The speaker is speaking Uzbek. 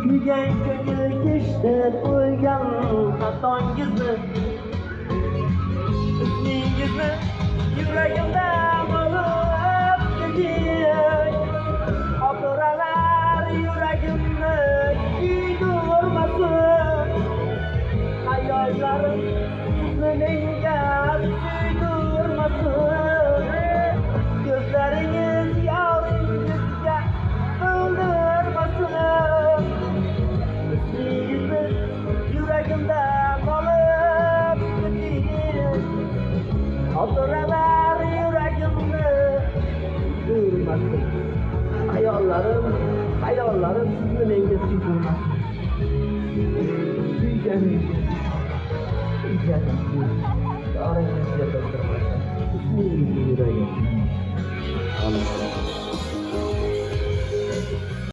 kuygan ko'ngil kechdi qo'ygan xatongizni, ismingizni yuragimda bo'lib keting. Xotiralar yuragimni kuydirmasin, hayollarim sizni menga suydirmasin. Gözlaringiz yoringizga bildirmasin, ismingizni yuragimda qolib keting. Xotiralar yuragimni kuydirmasin, hayollarim sizni menga suydirmasin. Kuyganingiz yoringizga bildirmasin, ismingizni yuragimda qolib